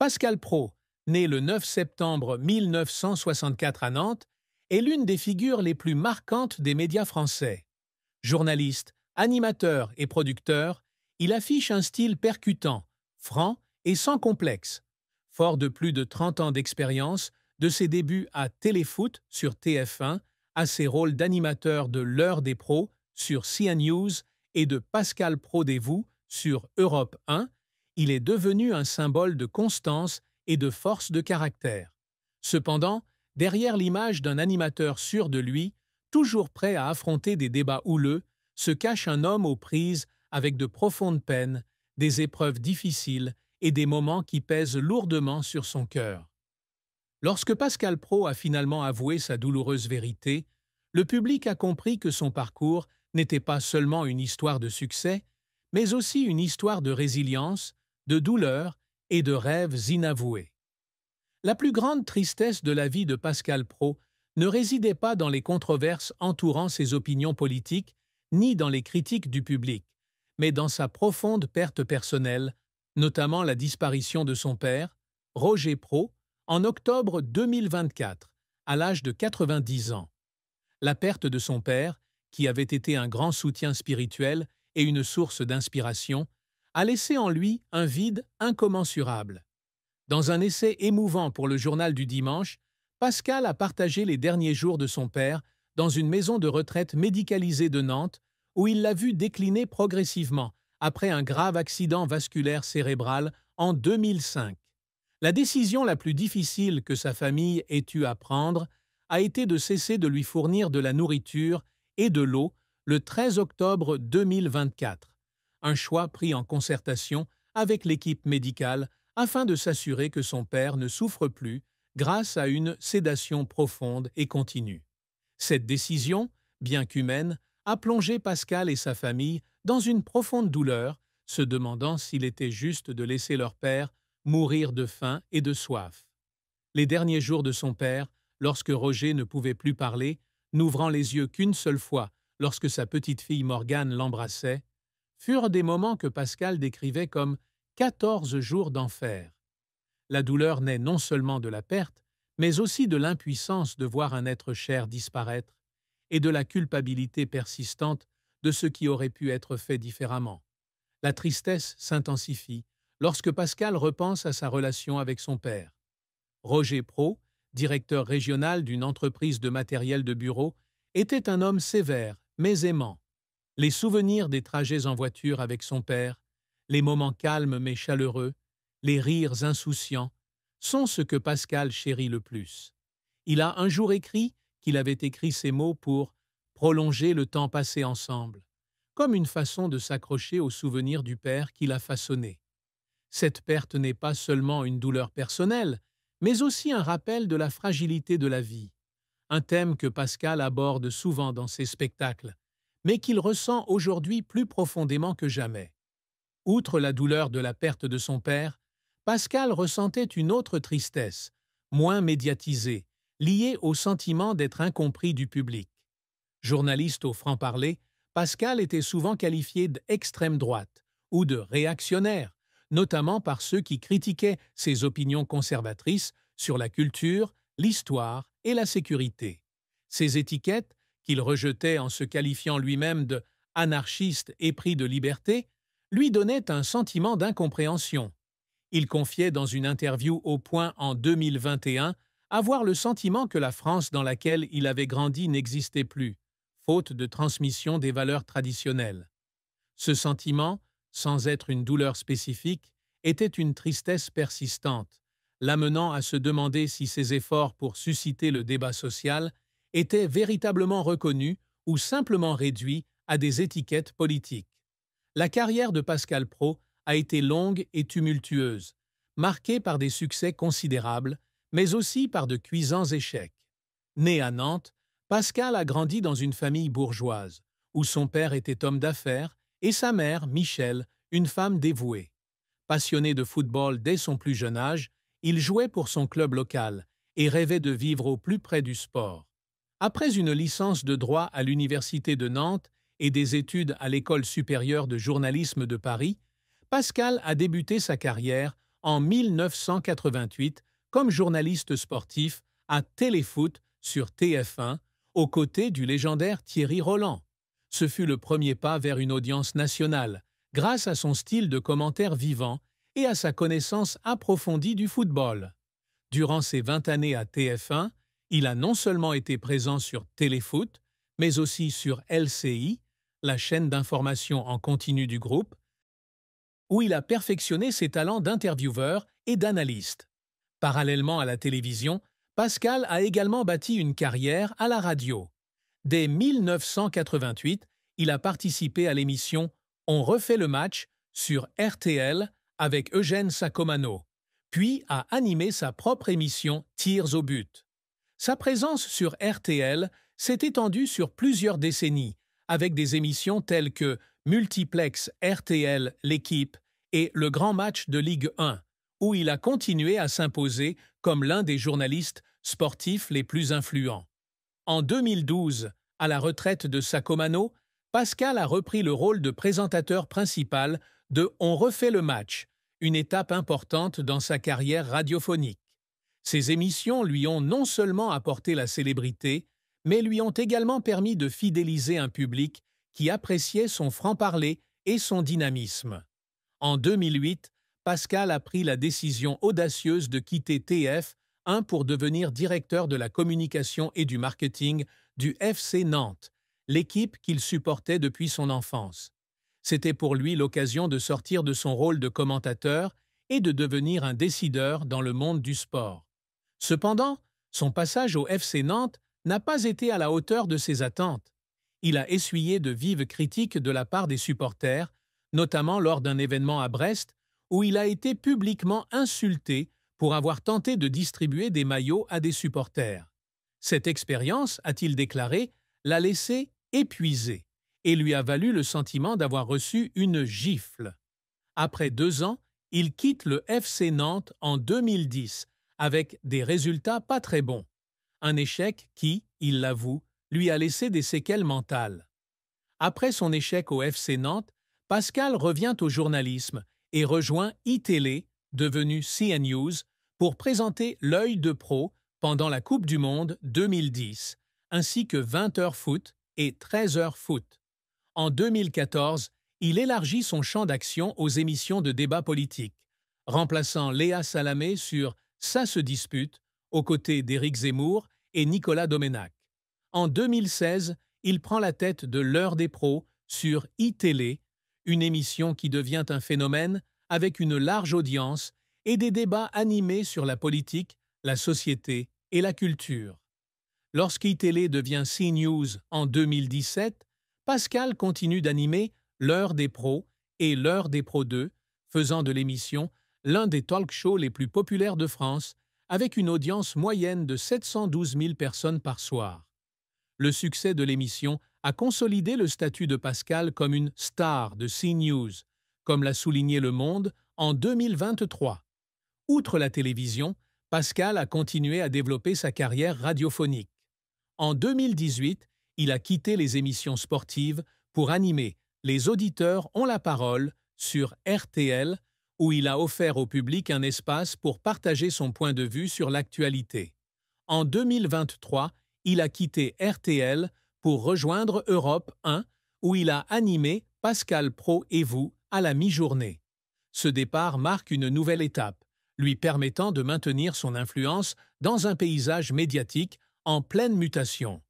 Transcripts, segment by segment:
Pascal Praud, né le 9 septembre 1964 à Nantes, est l'une des figures les plus marquantes des médias français. Journaliste, animateur et producteur, il affiche un style percutant, franc et sans complexe. Fort de plus de 30 ans d'expérience, de ses débuts à Téléfoot sur TF1 à ses rôles d'animateur de L'Heure des pros sur CNews et de Pascal Praud-des-Vous sur Europe 1, il est devenu un symbole de constance et de force de caractère. Cependant, derrière l'image d'un animateur sûr de lui, toujours prêt à affronter des débats houleux, se cache un homme aux prises avec de profondes peines, des épreuves difficiles et des moments qui pèsent lourdement sur son cœur. Lorsque Pascal Praud a finalement avoué sa douloureuse vérité, le public a compris que son parcours n'était pas seulement une histoire de succès, mais aussi une histoire de résilience, de douleur et de rêves inavoués. La plus grande tristesse de la vie de Pascal Praud ne résidait pas dans les controverses entourant ses opinions politiques, ni dans les critiques du public, mais dans sa profonde perte personnelle, notamment la disparition de son père, Roger Praud, en octobre 2024, à l'âge de 90 ans. La perte de son père, qui avait été un grand soutien spirituel et une source d'inspiration, a laissé en lui un vide incommensurable. Dans un essai émouvant pour le Journal du Dimanche, Pascal a partagé les derniers jours de son père dans une maison de retraite médicalisée de Nantes, où il l'a vu décliner progressivement après un grave accident vasculaire cérébral en 2005. La décision la plus difficile que sa famille ait eu à prendre a été de cesser de lui fournir de la nourriture et de l'eau le 13 octobre 2024, un choix pris en concertation avec l'équipe médicale afin de s'assurer que son père ne souffre plus grâce à une sédation profonde et continue. Cette décision, bien qu'humaine, a plongé Pascal et sa famille dans une profonde douleur, se demandant s'il était juste de laisser leur père mourir de faim et de soif. Les derniers jours de son père, lorsque Roger ne pouvait plus parler, n'ouvrant les yeux qu'une seule fois lorsque sa petite-fille Morgane l'embrassait, furent des moments que Pascal décrivait comme 14 jours d'enfer. La douleur naît non seulement de la perte, mais aussi de l'impuissance de voir un être cher disparaître et de la culpabilité persistante de ce qui aurait pu être fait différemment. La tristesse s'intensifie lorsque Pascal repense à sa relation avec son père. Roger Praud, directeur régional d'une entreprise de matériel de bureau, était un homme sévère, mais aimant. Les souvenirs des trajets en voiture avec son père, les moments calmes mais chaleureux, les rires insouciants, sont ce que Pascal chérit le plus. Il a un jour écrit qu'il avait écrit ces mots pour prolonger le temps passé ensemble, comme une façon de s'accrocher aux souvenirs du père qu'il a façonné. Cette perte n'est pas seulement une douleur personnelle, mais aussi un rappel de la fragilité de la vie, un thème que Pascal aborde souvent dans ses spectacles, mais qu'il ressent aujourd'hui plus profondément que jamais. Outre la douleur de la perte de son père, Pascal ressentait une autre tristesse, moins médiatisée, liée au sentiment d'être incompris du public. Journaliste au franc-parler, Pascal était souvent qualifié d'extrême droite ou de réactionnaire, notamment par ceux qui critiquaient ses opinions conservatrices sur la culture, l'histoire et la sécurité. Ces étiquettes, qu'il rejetait en se qualifiant lui-même de « anarchiste épris de liberté », lui donnaient un sentiment d'incompréhension. Il confiait dans une interview au Point en 2021 avoir le sentiment que la France dans laquelle il avait grandi n'existait plus, faute de transmission des valeurs traditionnelles. Ce sentiment, sans être une douleur spécifique, était une tristesse persistante, l'amenant à se demander si ses efforts pour susciter le débat social étaient véritablement reconnus ou simplement réduits à des étiquettes politiques. La carrière de Pascal Praud a été longue et tumultueuse, marquée par des succès considérables, mais aussi par de cuisants échecs. Né à Nantes, Pascal a grandi dans une famille bourgeoise, où son père était homme d'affaires et sa mère, Michèle, une femme dévouée. Passionné de football dès son plus jeune âge, il jouait pour son club local et rêvait de vivre au plus près du sport. Après une licence de droit à l'Université de Nantes et des études à l'École supérieure de journalisme de Paris, Pascal a débuté sa carrière en 1988 comme journaliste sportif à Téléfoot sur TF1, aux côtés du légendaire Thierry Roland. Ce fut le premier pas vers une audience nationale, grâce à son style de commentaire vivant et à sa connaissance approfondie du football. Durant ses 20 années à TF1, il a non seulement été présent sur Téléfoot, mais aussi sur LCI, la chaîne d'information en continu du groupe, où il a perfectionné ses talents d'intervieweur et d'analyste. Parallèlement à la télévision, Pascal a également bâti une carrière à la radio. Dès 1988, il a participé à l'émission On refait le match sur RTL avec Eugène Sacomano, puis a animé sa propre émission Tirs au but. Sa présence sur RTL s'est étendue sur plusieurs décennies, avec des émissions telles que Multiplex RTL L'équipe et Le Grand Match de Ligue 1, où il a continué à s'imposer comme l'un des journalistes sportifs les plus influents. En 2012, à la retraite de Sacomano, Pascal a repris le rôle de présentateur principal de On refait le match, une étape importante dans sa carrière radiophonique. Ces émissions lui ont non seulement apporté la célébrité, mais lui ont également permis de fidéliser un public qui appréciait son franc-parler et son dynamisme. En 2008, Pascal a pris la décision audacieuse de quitter TF1 pour devenir directeur de la communication et du marketing du FC Nantes, l'équipe qu'il supportait depuis son enfance. C'était pour lui l'occasion de sortir de son rôle de commentateur et de devenir un décideur dans le monde du sport. Cependant, son passage au FC Nantes n'a pas été à la hauteur de ses attentes. Il a essuyé de vives critiques de la part des supporters, notamment lors d'un événement à Brest, où il a été publiquement insulté pour avoir tenté de distribuer des maillots à des supporters. Cette expérience, a-t-il déclaré, l'a laissé épuisé et lui a valu le sentiment d'avoir reçu une gifle. Après 2 ans, il quitte le FC Nantes en 2010 avec des résultats pas très bons. Un échec qui, il l'avoue, lui a laissé des séquelles mentales. Après son échec au FC Nantes, Pascal revient au journalisme et rejoint iTélé, devenu CNews, pour présenter L'Œil de Pro pendant la Coupe du Monde 2010, ainsi que 20h Foot et 13h Foot. En 2014, il élargit son champ d'action aux émissions de débat politique, remplaçant Léa Salamé sur Ça se dispute, aux côtés d'Éric Zemmour et Nicolas Domenach. En 2016, il prend la tête de L'Heure des pros sur iTélé, une émission qui devient un phénomène avec une large audience et des débats animés sur la politique, la société et la culture. Lorsqu'ITélé devient CNews en 2017, Pascal continue d'animer L'Heure des pros et L'Heure des pros 2, faisant de l'émission l'un des talk-shows les plus populaires de France, avec une audience moyenne de 712 000 personnes par soir. Le succès de l'émission a consolidé le statut de Pascal comme une star de CNews, comme l'a souligné Le Monde en 2023. Outre la télévision, Pascal a continué à développer sa carrière radiophonique. En 2018, il a quitté les émissions sportives pour animer Les auditeurs ont la parole sur RTL, où il a offert au public un espace pour partager son point de vue sur l'actualité. En 2023, il a quitté RTL pour rejoindre Europe 1, où il a animé Pascal Pro et vous à la mi-journée. Ce départ marque une nouvelle étape, lui permettant de maintenir son influence dans un paysage médiatique en pleine mutation.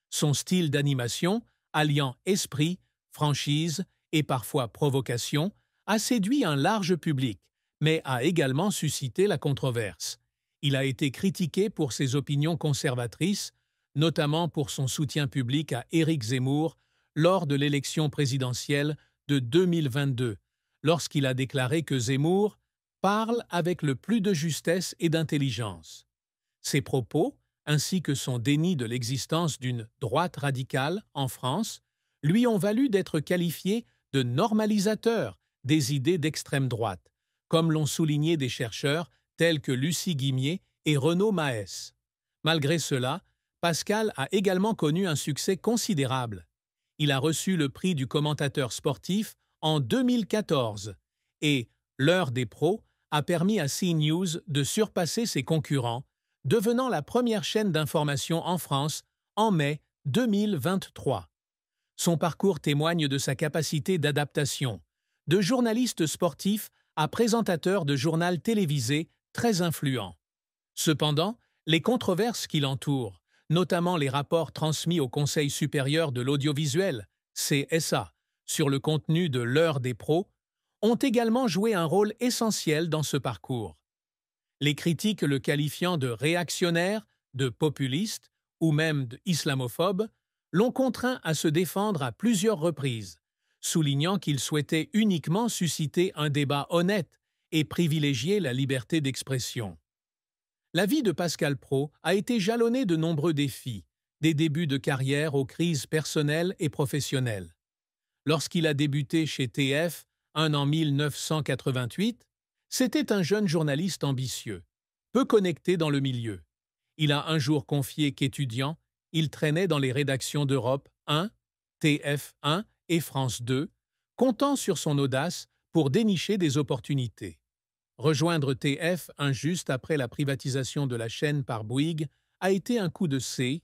Son style d'animation, alliant esprit, franchise et parfois provocation, a séduit un large public, mais a également suscité la controverse. Il a été critiqué pour ses opinions conservatrices, notamment pour son soutien public à Éric Zemmour lors de l'élection présidentielle de 2022, lorsqu'il a déclaré que Zemmour parle avec le plus de justesse et d'intelligence. Ses propos, ainsi que son déni de l'existence d'une droite radicale en France, lui ont valu d'être qualifié de normalisateur des idées d'extrême droite, comme l'ont souligné des chercheurs tels que Lucie Guimier et Renaud Mahès. Malgré cela, Pascal a également connu un succès considérable. Il a reçu le prix du commentateur sportif en 2014 et L'Heure des pros a permis à CNews de surpasser ses concurrents, devenant la première chaîne d'information en France en mai 2023. Son parcours témoigne de sa capacité d'adaptation, de journaliste sportif à présentateur de journal télévisé très influent. Cependant, les controverses qui l'entourent, notamment les rapports transmis au Conseil supérieur de l'audiovisuel, CSA, sur le contenu de l'heure des pros, ont également joué un rôle essentiel dans ce parcours. Les critiques le qualifiant de réactionnaire, de populiste ou même d'islamophobe l'ont contraint à se défendre à plusieurs reprises, soulignant qu'il souhaitait uniquement susciter un débat honnête et privilégier la liberté d'expression. La vie de Pascal Praud a été jalonnée de nombreux défis, des débuts de carrière aux crises personnelles et professionnelles. Lorsqu'il a débuté chez TF, en 1988, c'était un jeune journaliste ambitieux, peu connecté dans le milieu. Il a un jour confié qu'étudiant, il traînait dans les rédactions d'Europe 1, TF1 et France 2, comptant sur son audace pour dénicher des opportunités. Rejoindre TF1 juste après la privatisation de la chaîne par Bouygues a été un coup de C